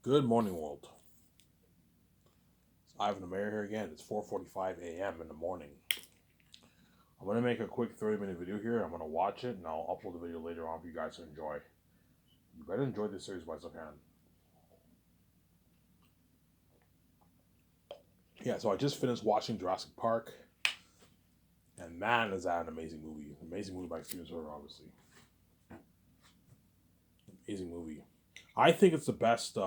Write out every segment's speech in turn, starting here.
Good morning, world. It's Ivan the Mayor here again. It's 4:45 a.m. in the morning. I'm gonna make a quick 30-minute video here. I'm gonna watch it and I'll upload the video later on for you guys to enjoy. You better enjoy this series while I can. Yeah, so I just finished watching Jurassic Park, and man, is that an amazing movie! Amazing movie by Steven Spielberg, obviously. Amazing movie. I think it's the best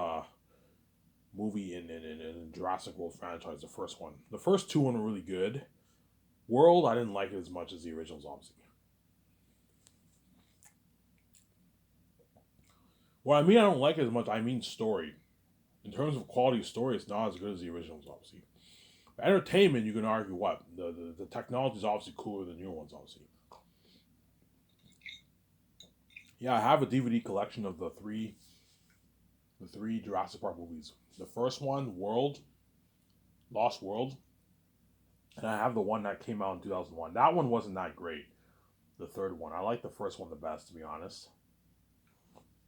movie in Jurassic World franchise. The first one. The first two were really good. World, I didn't like it as much as the originals, obviously. Well, I mean, I don't like it as much. I mean, story. In terms of quality of story, it's not as good as the originals, obviously. But entertainment, you can argue what the technology is obviously cooler than new ones, obviously. Yeah, I have a DVD collection of the three Jurassic Park movies. The first one, World, Lost World, and I have the one that came out in 2001. That one wasn't that great. The third one, I like the first one the best, to be honest.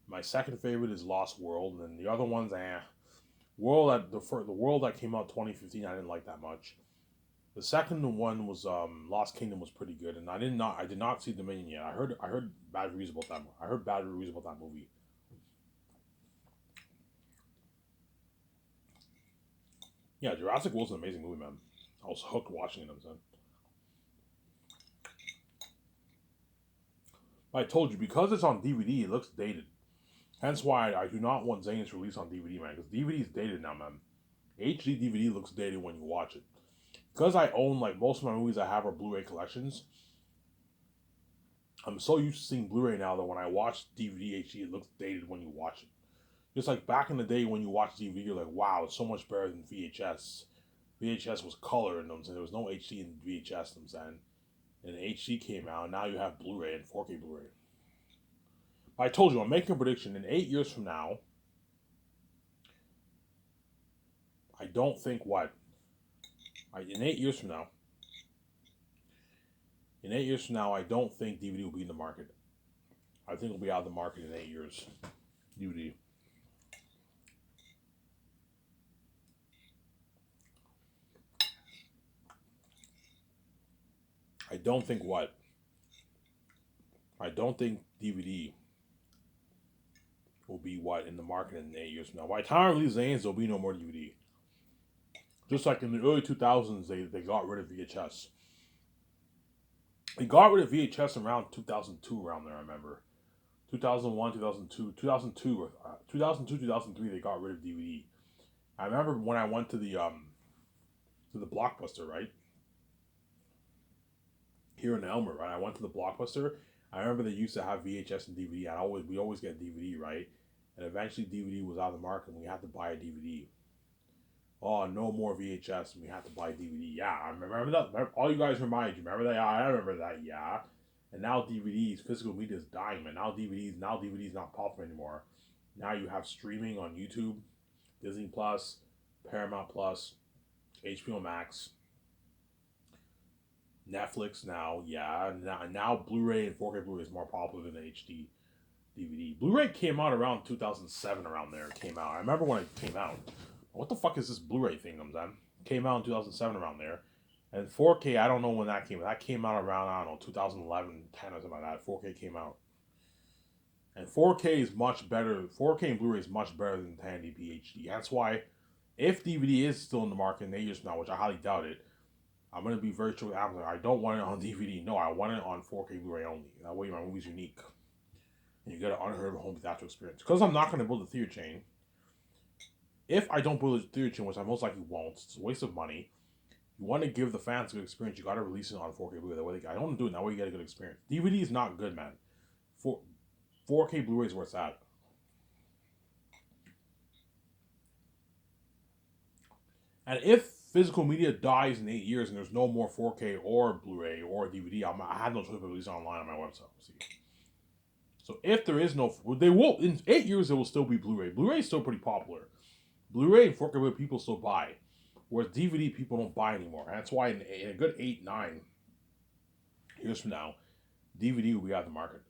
My second favorite is Lost World, and the other ones, World the World that came out 2015, I didn't like that much. The second one was Lost Kingdom was pretty good, and I did not see Dominion yet. I heard bad reviews about that. I heard bad reviews about that movie. Yeah, Jurassic World's an amazing movie, man. I was hooked watching it. I'm saying. I told you because it's on DVD, it looks dated. Hence why I do not want Zane's release on DVD, man. Because DVD is dated now, man. HD DVD looks dated when you watch it. Because I own like most of my movies I have are Blu-ray collections. I'm so used to seeing Blu-ray now that when I watch DVD HD, it looks dated when you watch it. Just like back in the day when you watch DVD, you're like, wow, it's so much better than VHS. VHS was color, and there was no HD in VHS. I'm saying, and HD came out, and now you have Blu-ray and 4K Blu-ray. I told you, I'm making a prediction. In 8 years from now, I don't think what. In 8 years from now, I don't think DVD will be in the market. I think it'll be out of the market in 8 years. DVD. I don't think what. I don't think DVD will be what in the market in 8 years from now. By the time I release Zane's, there'll be no more DVD. Just like in the early 2000s, they got rid of VHS. They got rid of VHS around 2002, around there, I remember. 2001, 2002, 2002, 2003, they got rid of DVD. I remember when I went to the Blockbuster, right? Here in Elmer, right? I went to the Blockbuster. I remember they used to have VHS and DVD. We always get DVD, right? And eventually DVD was out of the market and we had to buy a DVD. Oh, no more VHS, and we had to buy DVD. Yeah, I remember that. All you guys remind you. Remember that? Yeah, I remember that. Yeah. And now DVDs, physical media is dying, man. Now DVDs not popular anymore. Now you have streaming on YouTube, Disney Plus, Paramount Plus, HBO Max, Netflix. Now, yeah, now Blu-ray and 4K Blu-ray is more popular than HD DVD. Blu-ray came out around 2007, around there. It came out. I remember when it came out. What the fuck is this Blu-ray thing? I'm done. Came out in 2007, around there. And 4K, I don't know when that came out. That came out around, I don't know, 2011, 10 or something like that. 4K came out. And 4K is much better. 4K and Blu-ray is much better than 1080p HD. That's why, if DVD is still in the market in 8 years from now, which I highly doubt it, I'm going to be very true with Amazon. I don't want it on DVD. No, I want it on 4K Blu-ray only. That way my movie's unique. And you get an unheard of home theatrical experience. Because I'm not going to build a theater chain. If I don't build a theater chain, which I most likely won't, it's a waste of money. You want to give the fans a good experience, you got to release it on 4K Blu-ray. That way, I don't want to do it. That way, you get a good experience. DVD is not good, man. 4K Blu-ray is where it's at. And if physical media dies in 8 years and there's no more 4K or Blu-ray or DVD, I have no choice but release it online on my website. See. So if there is no, they will in 8 years. There will still be Blu-ray. Blu-ray is still pretty popular. Blu-ray and 4K people still buy, whereas DVD people don't buy anymore. And that's why in a good 8, 9 years from now, DVD will be out of the market.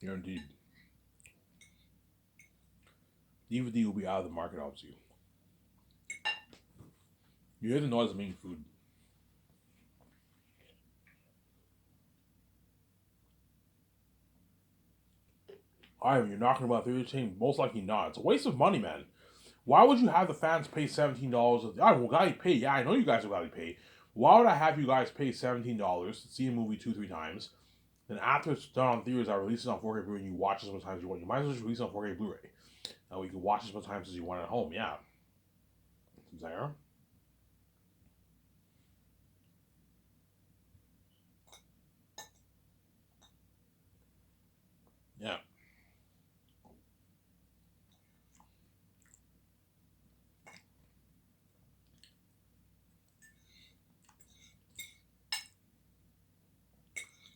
Guaranteed. DVD will be out of the market, obviously. You hear the noise of making food. Ivan, you're knocking about theater chain? Most likely not. It's a waste of money, man. Why would you have the fans pay $17? I will gladly pay. Yeah, I know you guys will gladly pay. Why would I have you guys pay $17 to see a movie 2, 3 times? Then after it's done on theaters, I release it on 4K Blu-ray and you watch it sometimes you want. You might as well just release it on 4K Blu-ray. Now you can watch it sometimes as you want at home. Yeah. There. Yeah.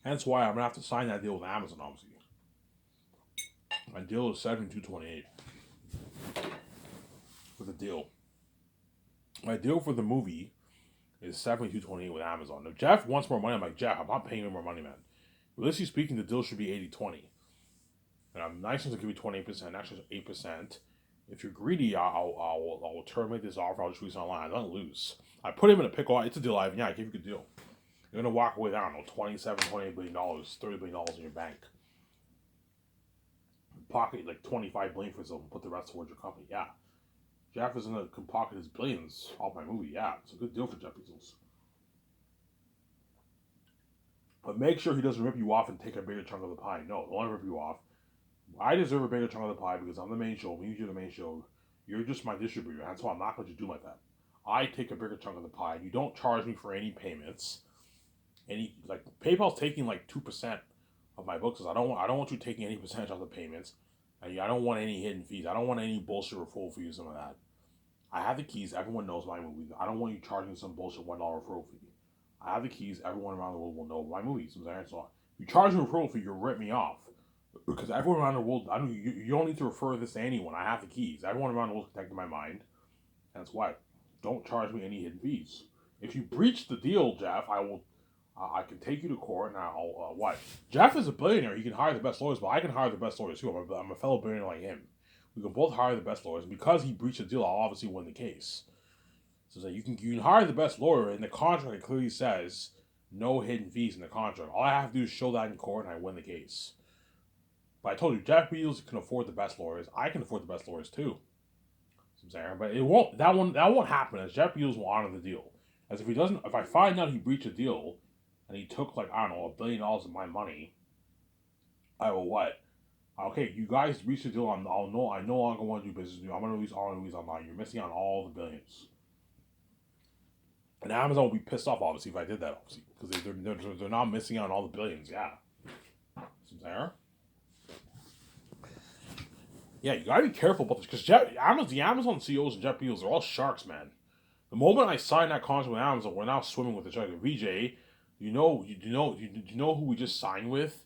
Hence why I'm gonna have to sign that deal with Amazon. Obviously, my deal is $72.28 for the deal. My deal for the movie is $72.28 with Amazon. If Jeff wants more money, I'm like, Jeff, I'm not paying him more money, man. Realistically speaking, the deal should be 80-20. And I'm nice enough to give you 28%, actually 8%. If you're greedy, I'll terminate this offer. I'll just release it online. I don't lose. I put him in a pickle. It's a deal, Ivan. Yeah, I gave you a good deal. You're gonna walk away with, I don't know, $27, $28 billion, $30 billion in your bank. Pocket like 25 billion for something, put the rest towards your company. Yeah. Jeff is gonna pocket his billions off my movie. Yeah, it's a good deal for Jeff Bezos. But make sure he doesn't rip you off and take a bigger chunk of the pie. No, don't rip you off. I deserve a bigger chunk of the pie because I'm the main show. Me, you're the main show. You're just my distributor. That's why I'm not going to do like that. I take a bigger chunk of the pie. You don't charge me for any payments. Any like PayPal's taking like 2% of my books. I don't want you taking any percentage of the payments. And I don't want any hidden fees. I don't want any bullshit referral fees, some of that. I have the keys. Everyone knows my movie. I don't want you charging some bullshit $1 referral fee. I have the keys. Everyone around the world will know my movies. So if you charge a referral fee, you rip me off. Because everyone around the world, I don't. You don't need to refer this to anyone. I have the keys. Everyone around the world is protecting my mind. That's why. Don't charge me any hidden fees. If you breach the deal, Jeff, I will. I can take you to court and I'll what? Jeff is a billionaire. He can hire the best lawyers, but I can hire the best lawyers too. I'm a fellow billionaire like him. We can both hire the best lawyers. And because he breached the deal, I'll obviously win the case. So you can hire the best lawyer, and the contract it clearly says no hidden fees in the contract. All I have to do is show that in court, and I win the case. But I told you, Jeff Bezos can afford the best lawyers. I can afford the best lawyers too. But it won't. That won't happen. As Jeff Bezos will honor the deal. As if he doesn't, if I find out he breached a deal, and he took like I don't know $1 billion of my money, I will what? Okay, you guys breached the deal. I no longer want to do business with you. I'm gonna release all movies online. You're missing on all the billions. And Amazon will be pissed off, obviously, if I did that, obviously, because they're not missing out on all the billions. Yeah, there. Yeah, you gotta be careful about this because the Amazon CEOs and Jeff Bezos are all sharks, man. The moment I signed that contract with Amazon, we're now swimming with the shark. VJ, you know who we just signed with?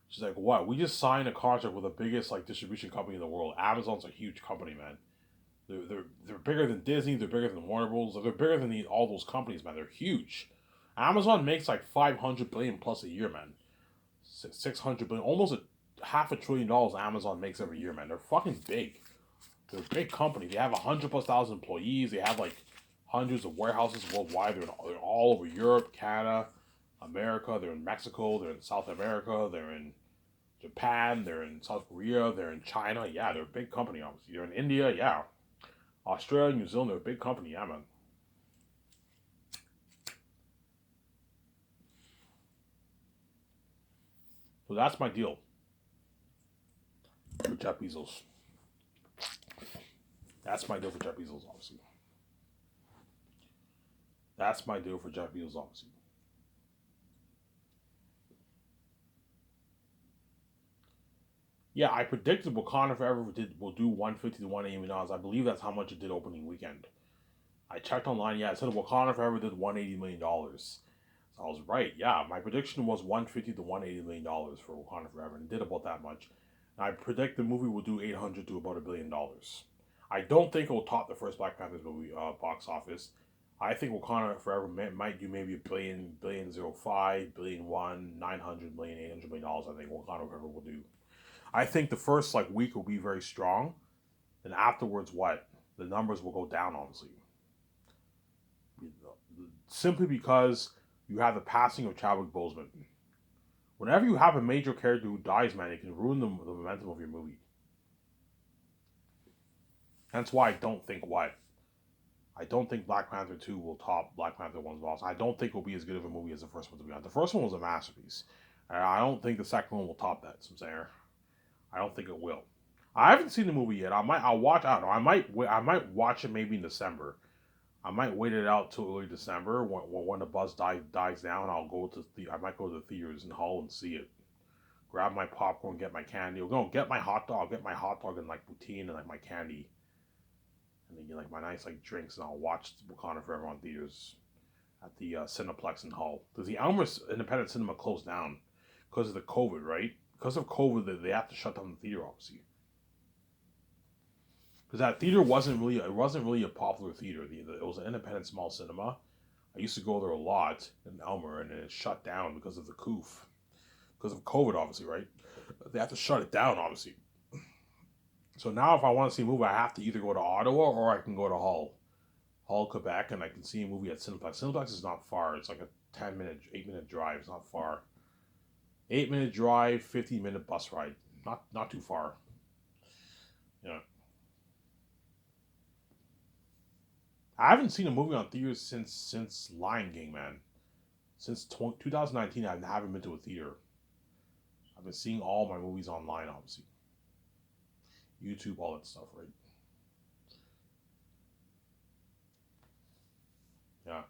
She's like, what? We just signed a contract with the biggest like distribution company in the world. Amazon's a huge company, man. They're bigger than Disney. They're bigger than Warner Bros. They're bigger than all those companies, man. They're huge. Amazon makes like 500 billion plus a year, man. 600 billion, almost $500 billion Amazon makes every year, man. They're fucking big. They're a big company. They have 100,000+ employees. They have like hundreds of warehouses worldwide. They're all over Europe, Canada, America. They're in Mexico. They're in South America. They're in Japan. They're in South Korea. They're in China. Yeah, they're a big company, obviously. They're in India. Yeah. Australia, New Zealand, they're a big company. Yeah, man. So that's my deal for Jeff Bezos. That's my deal for Jeff Bezos, obviously. That's my deal for Jeff Bezos, obviously. Yeah, I predicted Wakanda Forever will do 150 to 180 million dollars. I believe that's how much it did opening weekend. I checked online. Yeah, it said Wakanda Forever did 180 million dollars. So I was right. Yeah, my prediction was 150 to 180 million dollars for Wakanda Forever, and it did about that much. And I predict the movie will do 800 to about $1 billion. I don't think it will top the first Black Panther movie box office. I think Wakanda Forever might do maybe billion 05, billion 1, 900 million, $800 million. I think Wakanda Forever will do. I think the first like week will be very strong, then afterwards, what? The numbers will go down, obviously. Simply because you have the passing of Chadwick Boseman. Whenever you have a major character who dies, man, it can ruin the momentum of your movie. Hence why I don't think what? I don't think Black Panther 2 will top Black Panther 1's loss. I don't think it will be as good of a movie as the first one, to be honest. The first one was a masterpiece. I don't think the second one will top that, so I'm saying. I don't think it will. I haven't seen the movie yet. I'll watch, I don't know, I might watch it maybe in December. I might wait it out till early December when the buzz dies down. I might go to the theaters in Hull and see it. Grab my popcorn, get my candy. Get my hot dog, and like poutine and like my candy, and then get like my nice like drinks, and I'll watch Wakanda Forever on theaters at the Cineplex in Hull. Because the Elmer Independent Cinema closed down because of the COVID, right? Because of COVID, they have to shut down the theater, obviously. Because that theater wasn't really a popular theater. It was an independent small cinema. I used to go there a lot in Elmer, and then it shut down because of the coof, because of COVID, obviously, right? They have to shut it down, obviously. So now, if I want to see a movie, I have to either go to Ottawa or I can go to Hull, Quebec, and I can see a movie at Cineplex. Cineplex is not far. It's like a 8-minute drive. It's not far. 8-minute drive, 15-minute bus ride. Not too far. Yeah. I haven't seen a movie on theaters since Lion King, man. Since 2019, I haven't been to a theater. I've been seeing all my movies online, obviously. YouTube, all that stuff, right? Yeah.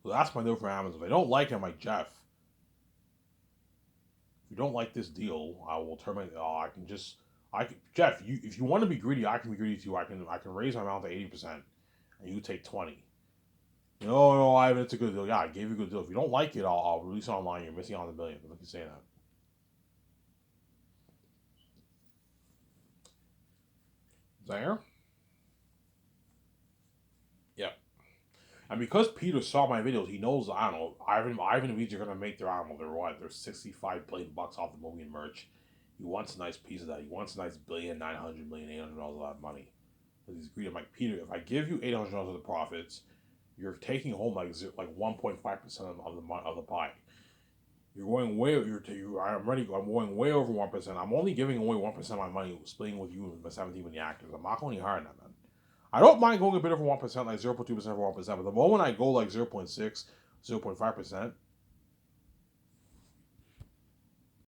So that's my deal for Amazon. If I don't like it, I'm like, Jeff, if you don't like this deal, I will terminate. Jeff, if you want to be greedy, I can be greedy too. I can raise my amount to 80%, and you take 20. No, Ivan, it's a good deal. Yeah, I gave you a good deal. If you don't like it, I'll release it online. You're missing out on the million. Look, you say that. Is that here? Yeah. And because Peter saw my videos, he knows, I don't know, Ivan and Weeds are gonna make their, I don't know, they're 65 billion bucks off the movie and merch. He wants a nice piece of that. He wants a nice $1,900,000,800 of that money. Because he's greedy. I'm like, Peter, if I give you $800 of the profits, you're taking home like 1.5% of the pie. You're going way. I'm going way over 1%. I'm only giving away 1% of my money, splitting with you and the 17 with the actors. I'm not going any higher than that, man. I don't mind going a bit over 1%, like 0.2% over 1%. But the moment I go like 0.6, 0.5%,